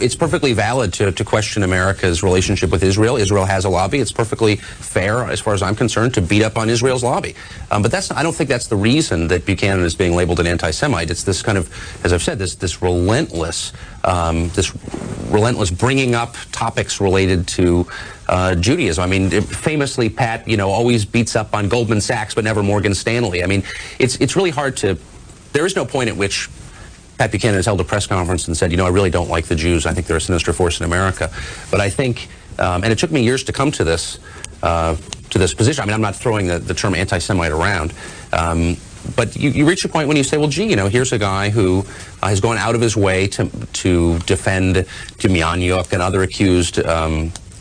it's perfectly valid to question America's relationship with Israel. Israel has a lobby. It's perfectly fair, as far as I'm concerned, to beat up on Israel's lobby. But I don't think that's the reason that Buchanan is being labeled an anti-Semite. It's this kind of, as I've said, this relentless bringing up topics related to Judaism. I mean, famously, Pat, always beats up on Goldman Sachs, but never Morgan Stanley. I mean, it's really hard to. There is no point at which Pat Buchanan has held a press conference and said, I really don't like the Jews. I think they're a sinister force in America. But I think, and it took me years to come to this position. I mean, I'm not throwing the term anti-Semite around. But you reach a point when you say, well, gee, here's a guy who has gone out of his way to defend Demjanjuk and other accused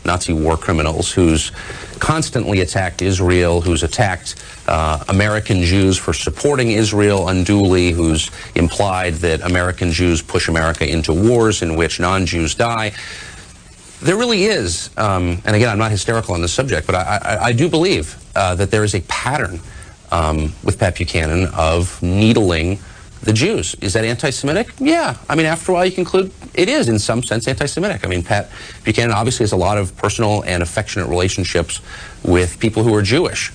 Nazi war criminals, who's constantly attacked Israel, who's attacked American Jews for supporting Israel unduly, who's implied that American Jews push America into wars in which non-Jews die. There really is, and again, I'm not hysterical on this subject, but I do believe that there is a pattern with Pat Buchanan of needling the Jews. Is that anti-Semitic? Yeah. I mean, after a while, you conclude it is, in some sense, anti-Semitic. I mean, Pat Buchanan obviously has a lot of personal and affectionate relationships with people who are Jewish.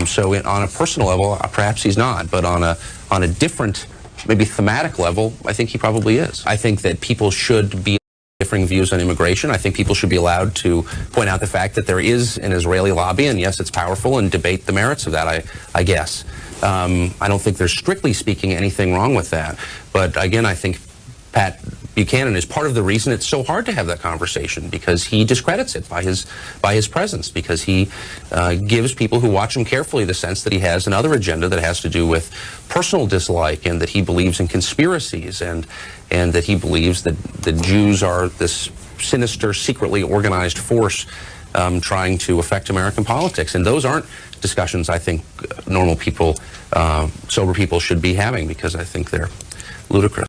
So on a personal level, perhaps he's not. But on a different, maybe thematic level, I think he probably is. I think that people should be differing views on immigration. I think people should be allowed to point out the fact that there is an Israeli lobby, and yes, it's powerful, and debate the merits of that, I guess. I don't think there's, strictly speaking, anything wrong with that. But again, I think Pat Buchanan is part of the reason it's so hard to have that conversation, because he discredits it by his presence, because he gives people who watch him carefully the sense that he has another agenda that has to do with personal dislike, and that he believes in conspiracies, and that he believes that the Jews are this sinister, secretly organized force trying to affect American politics. And those aren't discussions I think normal people, sober people should be having, because I think they're ludicrous.